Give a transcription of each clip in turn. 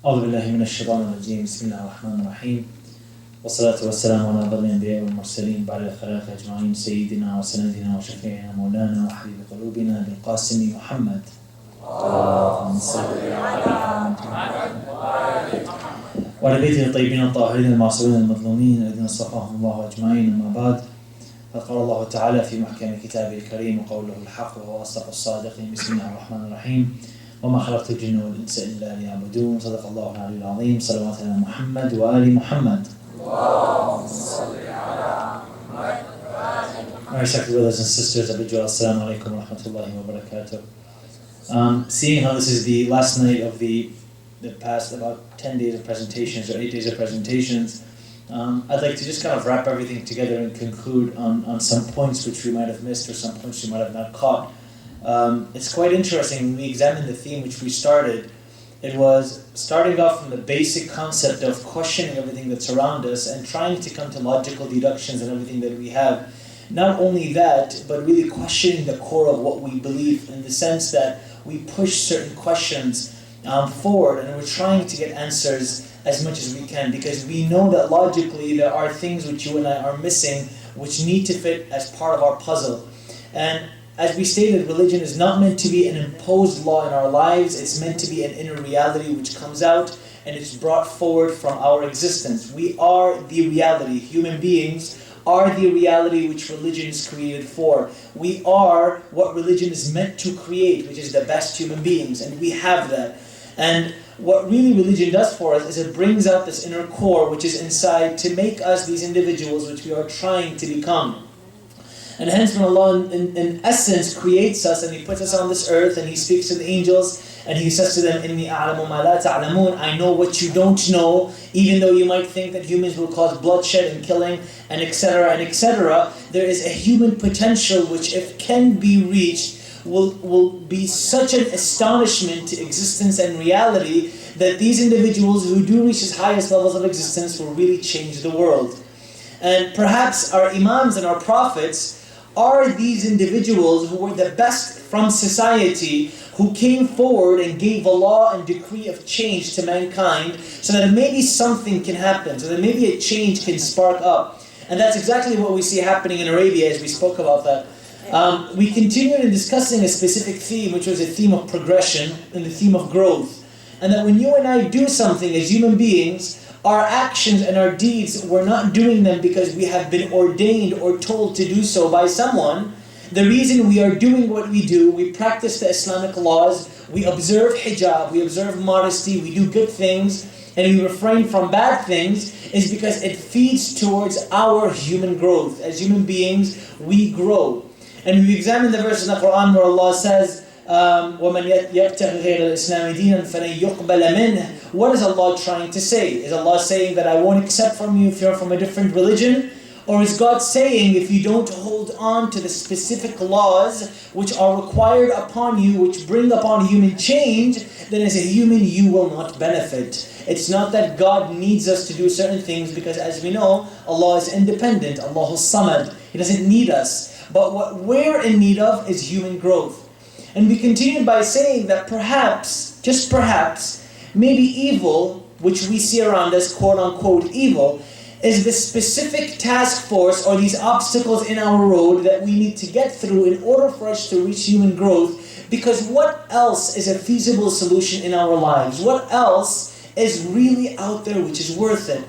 أعوذ بالله من الشيطان الرجيم بسم الله الرحمن الرحيم والصلاة والسلام على أفضل الأنبياء والمرسلين بعد الخلائق أجمعين سيدنا وسندنا وشفيعنا مولانا وحبيب قلوبنا بالقاسم محمد اللهم صل على محمد وعلى بيته الطيبين الطاهرين المعصومين المظلومين الذين اصطفاهم الله أجمعين. أما بعد، فقال الله تعالى في محكم كتابه الكريم وقوله الحق وهو أصدق الصادقين بسم الله الرحمن الرحيم وما خلقت الجن والإنس إلا ليعبدون. صدق الله العلي العظيم. صلوات على محمد وآل محمد. اللهم صل على محمد وآل محمد. My respected brothers and sisters, Assalamu alaikum wa rahmatullahi wa barakatuh. Seeing how this is the last night of the past about 10 days of presentations or 8 days of presentations, I'd like to just kind of wrap everything together and conclude on some points which we might have missed or some points we might have not caught. It's quite interesting when we examine the theme which we started. It was starting off from the basic concept of questioning everything that's around us and trying to come to logical deductions and everything that we have. Not only that, but really questioning the core of what we believe, in the sense that we push certain questions forward and we're trying to get answers as much as we can, because we know that logically there are things which you and I are missing which need to fit as part of our puzzle. And as we stated, religion is not meant to be an imposed law in our lives. It's meant to be an inner reality which comes out and it's brought forward from our existence. We are the reality. Human beings are the reality which religion is created for. We are what religion is meant to create, which is the best human beings, and we have that. And what really religion does for us is it brings out this inner core which is inside to make us these individuals which we are trying to become. And hence when Allah in essence creates us and He puts us on this earth and He speaks to the angels and He says to them, إِنِّي أَعْلَمُ مَا لَا تَعْلَمُونَ, I know what you don't know, even though you might think that humans will cause bloodshed and killing and etc. There is a human potential which, if can be reached, will be such an astonishment to existence and reality that these individuals who do reach as highest levels of existence will really change the world. And perhaps our imams and our prophets are these individuals who were the best from society, who came forward and gave a law and decree of change to mankind so that maybe something can happen, so that maybe a change can spark up. And that's exactly what we see happening in Arabia, as we spoke about that. We continued in discussing a specific theme, which was a theme of progression and the theme of growth. And that when you and I do something as human beings, our actions and our deeds, we're not doing them because we have been ordained or told to do so by someone. The reason we are doing what we do, we practice the Islamic laws, we observe hijab, we observe modesty, we do good things, and we refrain from bad things, is because it feeds towards our human growth. As human beings, we grow. And we examine the verse in the Quran where Allah says, وَمَنْ يَبْتَغِ غَيْرَ الْإِسْلَامِ دِينًا فَلَنْ يُقْبَلَ مِنْهُ. What is Allah trying to say? Is Allah saying that I won't accept from you if you're from a different religion? Or is God saying if you don't hold on to the specific laws which are required upon you, which bring upon human change, then as a human you will not benefit? It's not that God needs us to do certain things, because as we know, Allah is independent, Allah is Samad. He doesn't need us. But what we're in need of is human growth. And we continued by saying that perhaps, just perhaps, maybe evil, which we see around us, quote-unquote evil, is the specific task force or these obstacles in our road that we need to get through in order for us to reach human growth. Because what else is a feasible solution in our lives? What else is really out there which is worth it?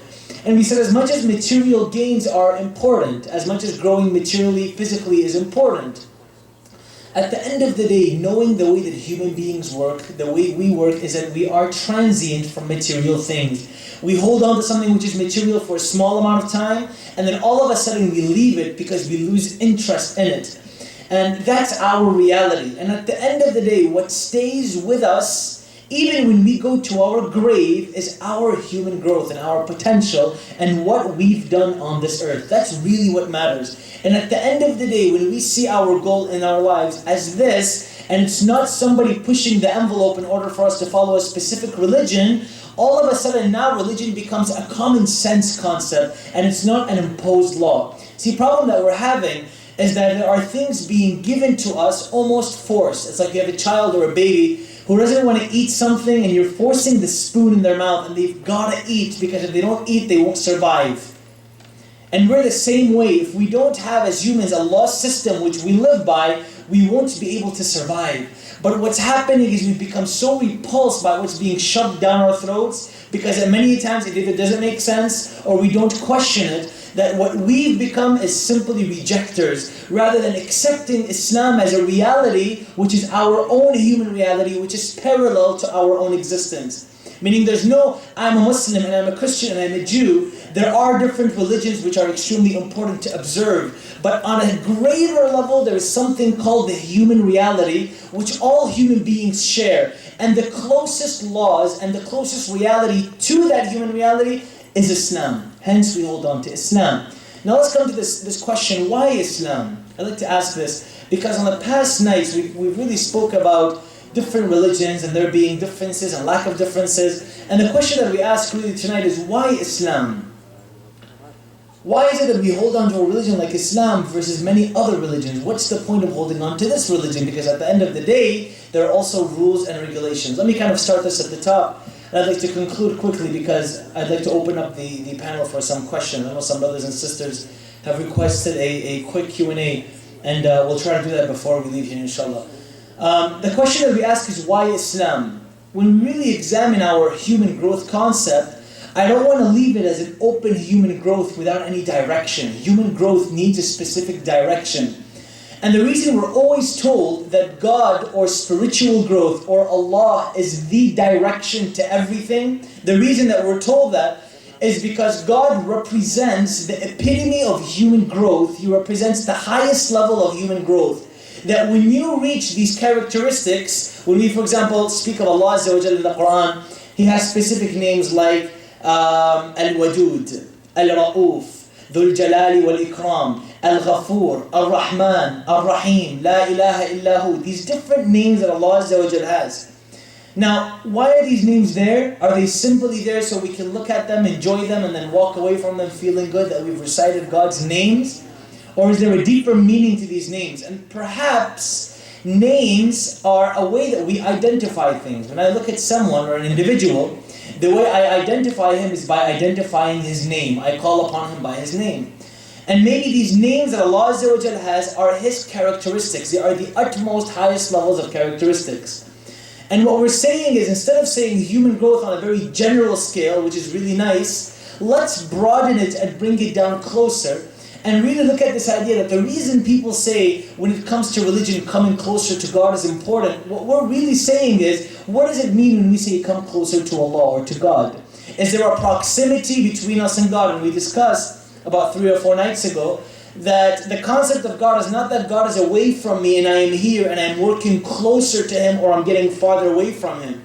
And we said as much as material gains are important, as much as growing materially, physically is important, at the end of the day, knowing the way that human beings work, the way we work, is that we are transient from material things. We hold on to something which is material for a small amount of time, and then all of a sudden we leave it because we lose interest in it. And that's our reality. And at the end of the day, what stays with us, even when we go to our grave, is our human growth and our potential and what we've done on this earth. That's really what matters. And at the end of the day, when we see our goal in our lives as this, and it's not somebody pushing the envelope in order for us to follow a specific religion, all of a sudden now religion becomes a common sense concept and it's not an imposed law. See, the problem that we're having is that there are things being given to us almost forced. It's like you have a child or a baby who doesn't want to eat something and you're forcing the spoon in their mouth and they've got to eat because if they don't eat, they won't survive. And we're the same way. If we don't have as humans a law system which we live by, we won't be able to survive. But what's happening is we've become so repulsed by what's being shoved down our throats because many times it either doesn't make sense or we don't question it, that what we've become is simply rejectors rather than accepting Islam as a reality which is our own human reality, which is parallel to our own existence. Meaning there's no, I'm a Muslim and I'm a Christian and I'm a Jew. There are different religions which are extremely important to observe. But on a greater level, there is something called the human reality, which all human beings share. And the closest laws and the closest reality to that human reality is Islam. Hence, we hold on to Islam. Now let's come to this question, why Islam? I'd like to ask this, because on the past nights, we've really spoke about different religions and there being differences and lack of differences. And the question that we ask really tonight is, why Islam? Why is it that we hold on to a religion like Islam versus many other religions? What's the point of holding on to this religion? Because at the end of the day, there are also rules and regulations. Let me kind of start this at the top. And I'd like to conclude quickly because I'd like to open up the panel for some questions. I know some brothers and sisters have requested a quick Q&A, and we'll try to do that before we leave here, inshallah. The question that we ask is, why Islam? When we really examine our human growth concept, I don't want to leave it as an open human growth without any direction. Human growth needs a specific direction. And the reason we're always told that God or spiritual growth or Allah is the direction to everything, the reason that we're told that is because God represents the epitome of human growth. He represents the highest level of human growth. That when you reach these characteristics, when we, for example, speak of Allah Azza wa Jalla in the Quran, He has specific names like Al-Wadud, Al-Ra'uf, Dhul Jalali wal Ikram, Al-Ghafur, Al-Rahman, Al-Rahim, La ilaha illahu. These different names that Allah Azza wa Jalla has. Now, why are these names there? Are they simply there so we can look at them, enjoy them, and then walk away from them feeling good that we've recited God's names? Or is there a deeper meaning to these names? And perhaps names are a way that we identify things. When I look at someone or an individual, the way I identify him is by identifying his name. I call upon him by his name. And maybe these names that Allah Azza wa Jalla has are His characteristics. They are the utmost, highest levels of characteristics. And what we're saying is, instead of saying human growth on a very general scale, which is really nice, let's broaden it and bring it down closer. And really look at this idea that the reason people say when it comes to religion coming closer to God is important, what we're really saying is, what does it mean when we say come closer to Allah or to God? Is there a proximity between us and God? And we discussed about 3 or 4 nights ago that the concept of God is not that God is away from me and I am here and I'm working closer to Him or I'm getting farther away from Him.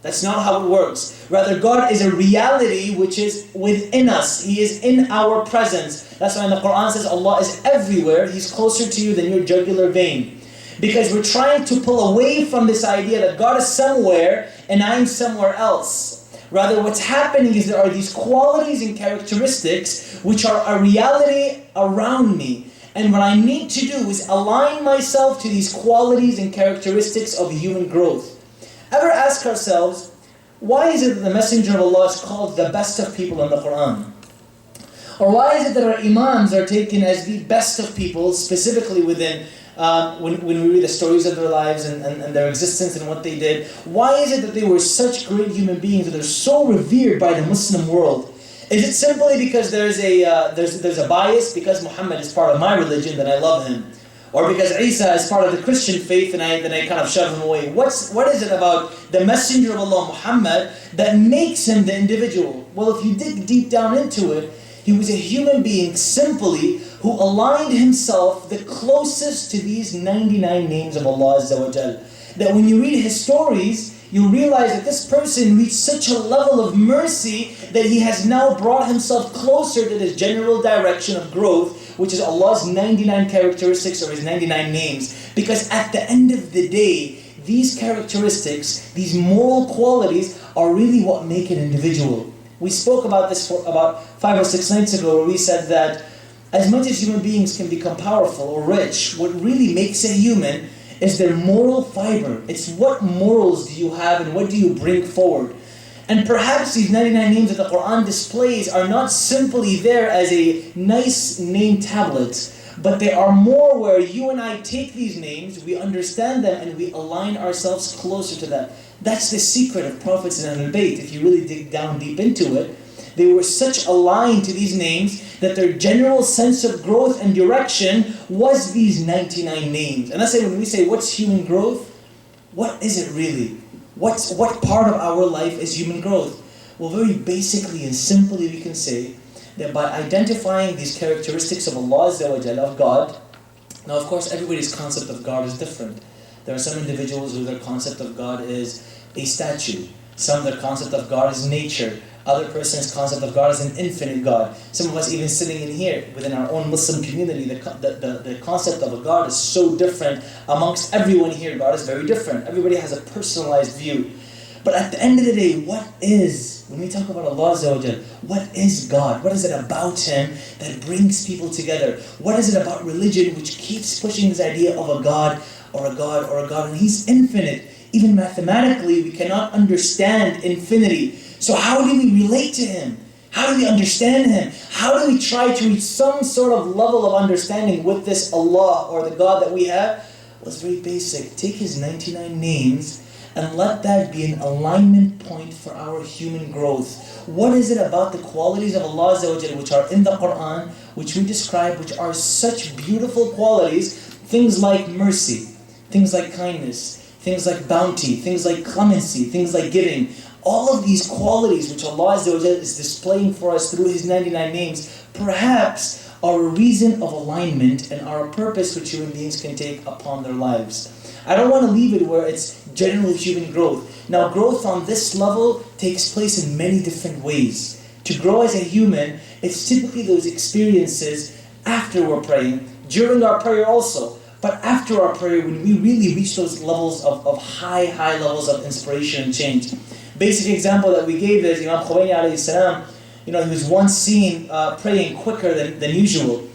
That's not how it works. Rather, God is a reality which is within us. He is in our presence. That's why in the Quran says Allah is everywhere. He's closer to you than your jugular vein. Because we're trying to pull away from this idea that God is somewhere and I'm somewhere else. Rather, what's happening is there are these qualities and characteristics which are a reality around me. And what I need to do is align myself to these qualities and characteristics of human growth. Ever ask ourselves, why is it that the Messenger of Allah is called the best of people in the Quran? Or why is it that our Imams are taken as the best of people, specifically within, when we read the stories of their lives and their existence and what they did? Why is it that they were such great human beings that are so revered by the Muslim world? Is it simply because there's a bias, because Muhammad is part of my religion, that I love him? Or because Isa is part of the Christian faith and I kind of shove him away? What is it about the Messenger of Allah, Muhammad, that makes him the individual? Well, if you dig deep down into it, he was a human being simply who aligned himself the closest to these 99 names of Allah Azza wa Jal. That when you read his stories, you realize that this person reached such a level of mercy that he has now brought himself closer to this general direction of growth, which is Allah's 99 characteristics or His 99 names. Because at the end of the day, these characteristics, these moral qualities are really what make an individual. We spoke about this for about 5 or 6 nights ago, where we said that as much as human beings can become powerful or rich, what really makes a human is their moral fiber. It's what morals do you have and what do you bring forward. And perhaps these 99 names that the Quran displays are not simply there as a nice name tablet, but they are more where you and I take these names, we understand them, and we align ourselves closer to that. That's the secret of prophets and Ahlul Bayt. If you really dig down deep into it, they were such aligned to these names that their general sense of growth and direction was these 99 names. And that's why when we say, what's human growth? What is it really? What part of our life is human growth? Well, very basically and simply we can say that by identifying these characteristics of Allah Azza wa Jalla, of God. Now of course everybody's concept of God is different. There are some individuals who their concept of God is a statue. Some their concept of God is nature. Other person's concept of God is an infinite God. Some of us even sitting in here within our own Muslim community, the concept of a God is so different amongst everyone here. God is very different. Everybody has a personalized view. But at the end of the day, when we talk about Allah Azza wa Jal, what is God? What is it about Him that brings people together? What is it about religion which keeps pushing this idea of a God or a God or a God? And He's infinite. Even mathematically, we cannot understand infinity. So how do we relate to Him? How do we understand Him? How do we try to reach some sort of level of understanding with this Allah or the God that we have? Well, it's very basic. Take His 99 names and let that be an alignment point for our human growth. What is it about the qualities of Allah Azza wa Jalla which are in the Quran, which we describe, which are such beautiful qualities? Things like mercy, things like kindness, things like bounty, things like clemency, things like giving. All of these qualities which Allah Azza wa Jalla is displaying for us through His 99 names, perhaps are a reason of alignment and are a purpose which human beings can take upon their lives. I don't want to leave it where it's general human growth. Now, growth on this level takes place in many different ways. To grow as a human, it's typically those experiences after we're praying, during our prayer also, but after our prayer when we really reach those levels of high levels of inspiration and change. Basic example that we gave is Imam Khomeini alayhi salam, he was once seen praying quicker than usual.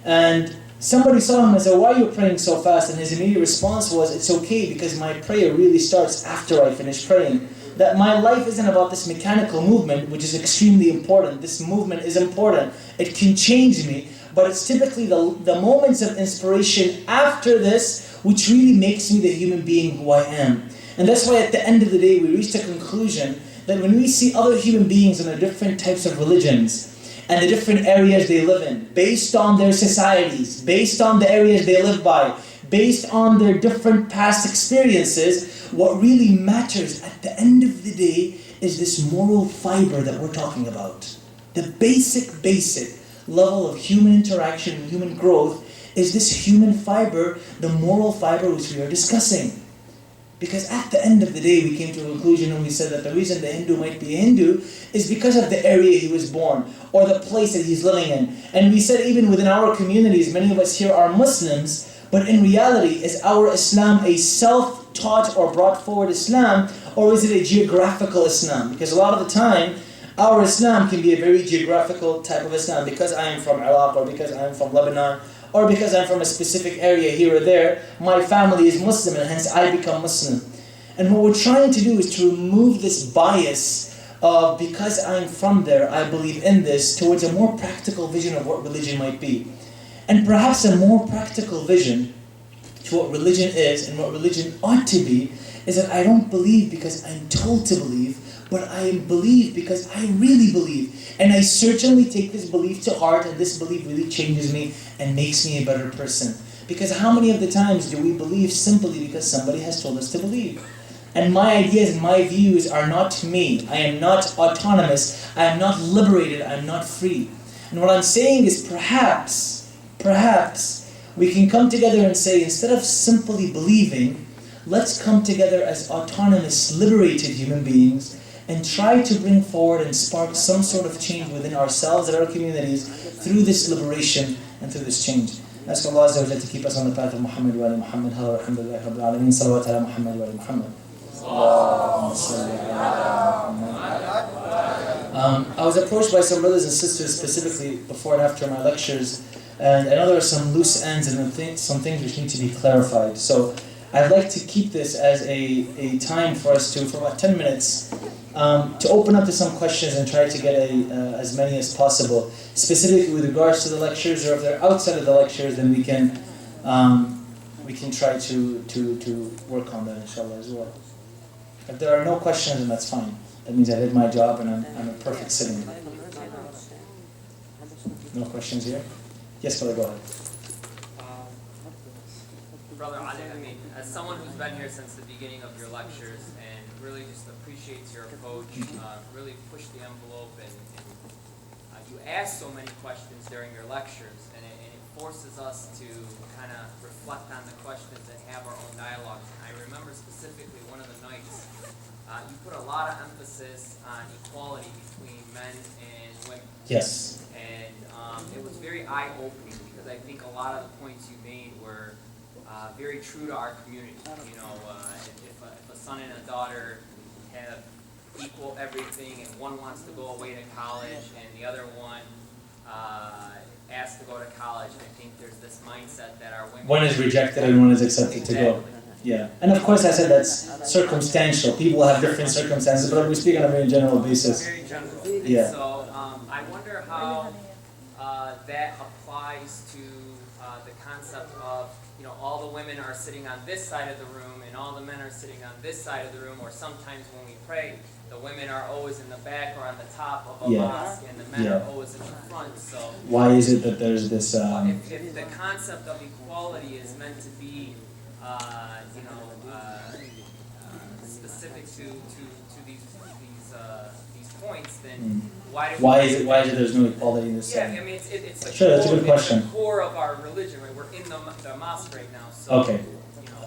And somebody saw him and said, "Why are you praying so fast?" And his immediate response was, "It's okay because my prayer really starts after I finish praying. That my life isn't about this mechanical movement, which is extremely important. This movement is important. It can change me. But it's typically the moments of inspiration after this which really makes me the human being who I am." And that's why at the end of the day we reach the conclusion that when we see other human beings in the different types of religions, and the different areas they live in, based on their societies, based on the areas they live by, based on their different past experiences, what really matters at the end of the day is this moral fiber that we're talking about. The basic level of human interaction and human growth is this human fiber, the moral fiber which we are discussing. Because at the end of the day, we came to a conclusion and we said that the reason the Hindu might be a Hindu is because of the area he was born or the place that he's living in. And we said even within our communities, many of us here are Muslims, but in reality, is our Islam a self-taught or brought forward Islam, or is it a geographical Islam? Because a lot of the time, our Islam can be a very geographical type of Islam. Because I am from Iraq, or because I am from Lebanon, or because I'm from a specific area here or there, my family is Muslim and hence I become Muslim. And what we're trying to do is to remove this bias of because I'm from there, I believe in this, towards a more practical vision of what religion might be. And perhaps a more practical vision to what religion is and what religion ought to be is that I don't believe because I'm told to believe, but I believe because I really believe. And I certainly take this belief to heart, and this belief really changes me and makes me a better person. Because how many of the times do we believe simply because somebody has told us to believe? And my ideas and my views are not me. I am not autonomous. I am not liberated. I am not free. And what I'm saying is perhaps we can come together and say, instead of simply believing, let's come together as autonomous, liberated human beings and try to bring forward and spark some sort of change within ourselves and our communities through this liberation and through this change. Ask Allah Azza wa Jalla to keep us on the path of Muhammad wa ali Muhammad. Alhamdulillah Rabbil Alameen. Salawat ala Muhammad wa ali Muhammad. I was approached by some brothers and sisters specifically before and after my lectures, and I know there are some loose ends and some things which need to be clarified. So I'd like to keep this as a time for us to, for about 10 minutes, to open up to some questions and try to get as many as possible, specifically with regards to the lectures, or if they're outside of the lectures, then we can try to work on that, inshallah, as well. If there are no questions, then that's fine. That means I did my job and I'm a perfect sitting. No questions here? Yes, brother, go ahead. Brother Ali, I mean, as someone who's been here since the beginning of your lectures and really just appreciates your approach, really push the envelope, and you ask so many questions during your lectures, and it forces us to kind of reflect on the questions and have our own dialogues. And I remember specifically one of the nights, you put a lot of emphasis on equality between men and women. Yes. And it was very eye-opening, because I think a lot of the points you made were very true to our community. You know, if a son and a daughter have equal everything, and one wants to go away to college and the other one asked to go to college, I think there's this mindset that our women... One is rejected and one is accepted to go. Yeah. And of course I said that's circumstantial. People have different circumstances, but we speak on a very general basis. Very general. Yeah. So I wonder how that applies to the concept of, you know, all the women are sitting on this side of the room and all the men are sitting on this side of the room, or sometimes when we pray, the women are always in the back or on the top of a mosque, and the men are always in the front. So why is it that there's this... if the concept of equality is meant to be, you know, specific to these points, then why is it there's no equality in this? Yeah, I mean, it's the sure, that's a good question. It's the core of our religion, right? We're in the mosque right now. So, okay.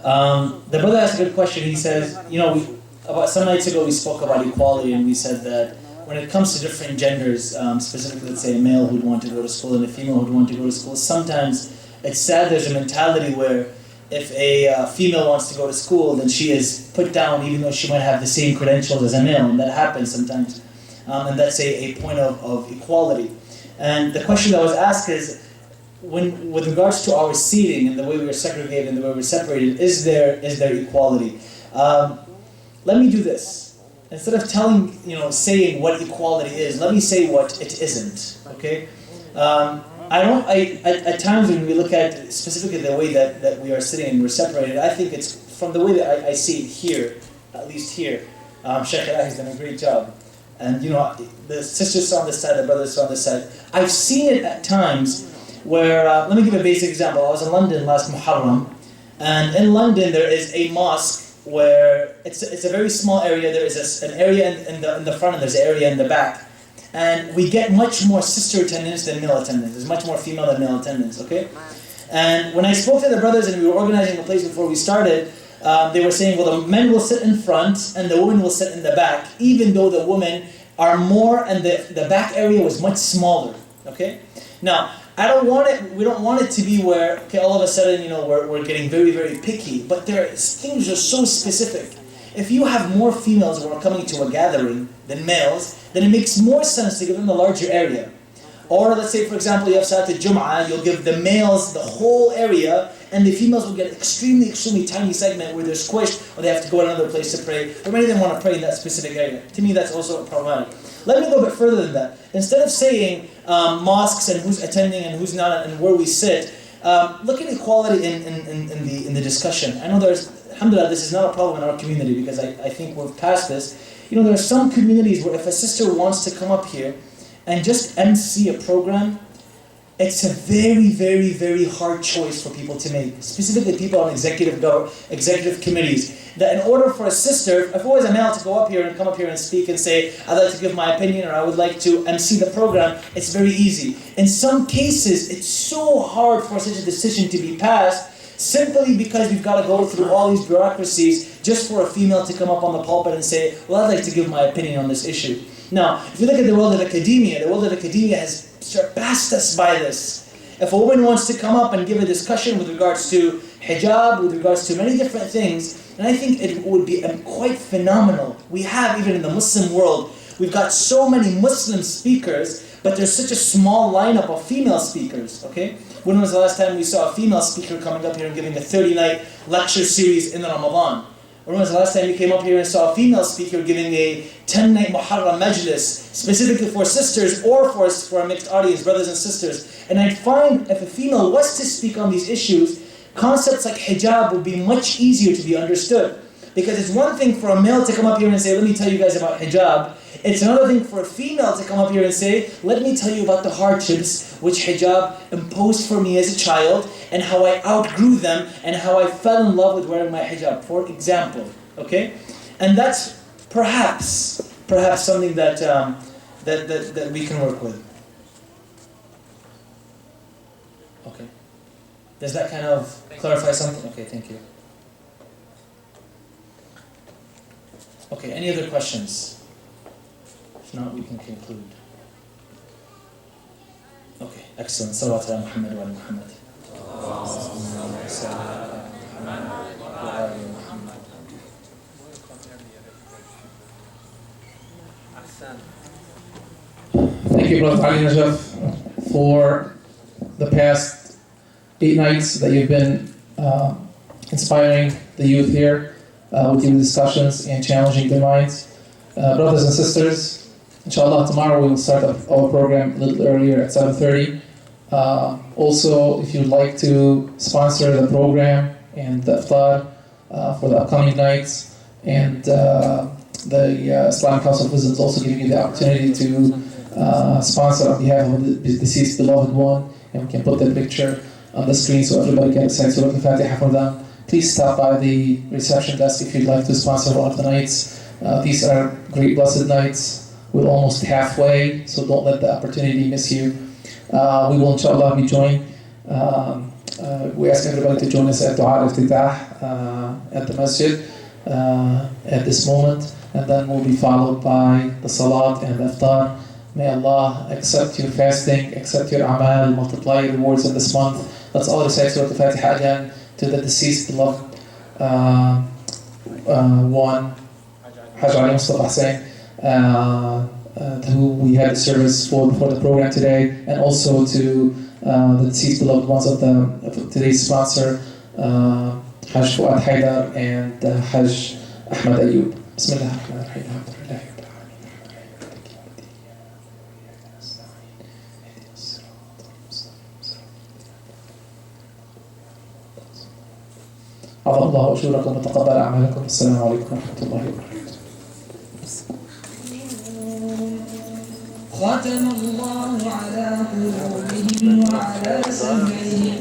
The brother asked a good question. He says, you know, about some nights ago we spoke about equality, and we said that when it comes to different genders, specifically, let's say a male who'd want to go to school and a female who'd want to go to school, sometimes it's sad there's a mentality where if a female wants to go to school, then she is put down even though she might have the same credentials as a male, and that happens sometimes. And that's a point of equality. And the question that was asked is, with regards to our seating and the way we are segregated and the way we're separated, is there equality? Let me do this. Instead of saying what equality is, let me say what it isn't. Okay? At times when we look at specifically the way that we are sitting and we're separated, I think it's from the way that I see it here, at least here. Sheikh Ali has done a great job. And the sisters on this side, the brothers on this side. I've seen it at times where, let me give a basic example. I was in London last Muharram, and in London there is a mosque where it's a very small area. There is an area in the front, and there's an area in the back. And we get much more sister attendance than male attendance. There's much more female than male attendance, okay? And when I spoke to the brothers and we were organizing the place before we started, they were saying, well, the men will sit in front and the women will sit in the back, even though the women are more and the back area was much smaller, okay? Now, we don't want it to be where, okay, all of a sudden, we're getting very, very picky, but things are so specific. If you have more females who are coming to a gathering than males, then it makes more sense to give them the larger area. Or let's say, for example, you have Salat al-Jum'ah, you'll give the males the whole area, and the females will get an extremely, extremely tiny segment where they're squished, or they have to go to another place to pray, or many of them want to pray in that specific area. To me, that's also problematic. Let me go a bit further than that. Instead of saying mosques and who's attending and who's not and where we sit, look at equality in the discussion. I know alhamdulillah, this is not a problem in our community because I think we've passed this. There are some communities where if a sister wants to come up here and just MC a program, it's a very, very, very hard choice for people to make, specifically people on executive committees. That in order for a sister, if it was a male to go up here and come up here and speak and say, I'd like to give my opinion or I would like to MC the program, it's very easy. In some cases, it's so hard for such a decision to be passed simply because we've got to go through all these bureaucracies just for a female to come up on the pulpit and say, well, I'd like to give my opinion on this issue. Now, if you look at the world of academia, has surpassed us by this. If a woman wants to come up and give a discussion with regards to hijab, with regards to many different things, and I think it would be quite phenomenal. We have, even in the Muslim world, we've got so many Muslim speakers, but there's such a small lineup of female speakers, okay? When was the last time we saw a female speaker coming up here and giving a 30-night lecture series in Ramadan? When was the last time you came up here and saw a female speaker giving a 10-night Muharram Majlis, specifically for sisters or for a mixed audience, brothers and sisters? And I'd find if a female was to speak on these issues, concepts like hijab would be much easier to be understood. Because it's one thing for a male to come up here and say, let me tell you guys about hijab. It's another thing for a female to come up here and say, let me tell you about the hardships which hijab imposed for me as a child and how I outgrew them and how I fell in love with wearing my hijab, for example. Okay? And that's perhaps something that we can work with. Okay. Does that kind of clarify something? Okay, thank you. Okay, any other questions? If not, we can conclude. Okay, excellent. Salawat ala Muhammad wa ala Muhammad. Thank you, Brother Ali Najaf, for the past 8 nights that you've been inspiring the youth here with your discussions and challenging their minds. Brothers and sisters, inshallah, tomorrow we will start our program a little earlier at 7:30. Also, if you'd like to sponsor the program and the iftar for the upcoming nights, and the Islamic Council of Wisdom is also giving you the opportunity to sponsor on behalf of the deceased beloved one, and we can put their picture on the screen so everybody can recite Surah Al-Fatiha for them. Please stop by the reception desk if you'd like to sponsor one of the nights. These are great blessed nights. We're almost halfway, so don't let the opportunity miss you. We will inshallah be joined. We ask everybody to join us at Dua al-Iftitah at the masjid at this moment, and then we'll be followed by the salat and the iftar. May Allah accept your fasting, accept your amal, multiply your rewards in this month. Let's all recite Surah Al-Fatiha again to the deceased beloved one, Hajj Ali Mustafa Hussain, who we had the service for the program today, and also to the deceased beloved ones of today's sponsor, Hajj Fuad Haidar and Hajj Ahmad Ayyub. Bismillah ar-Rahman ar-Rahim. عظم الله أجوركم وتقبل أعمالكم. السلام عليكم ورحمة الله وبركاته. ختم الله على قلوبهم وعلى سمعهم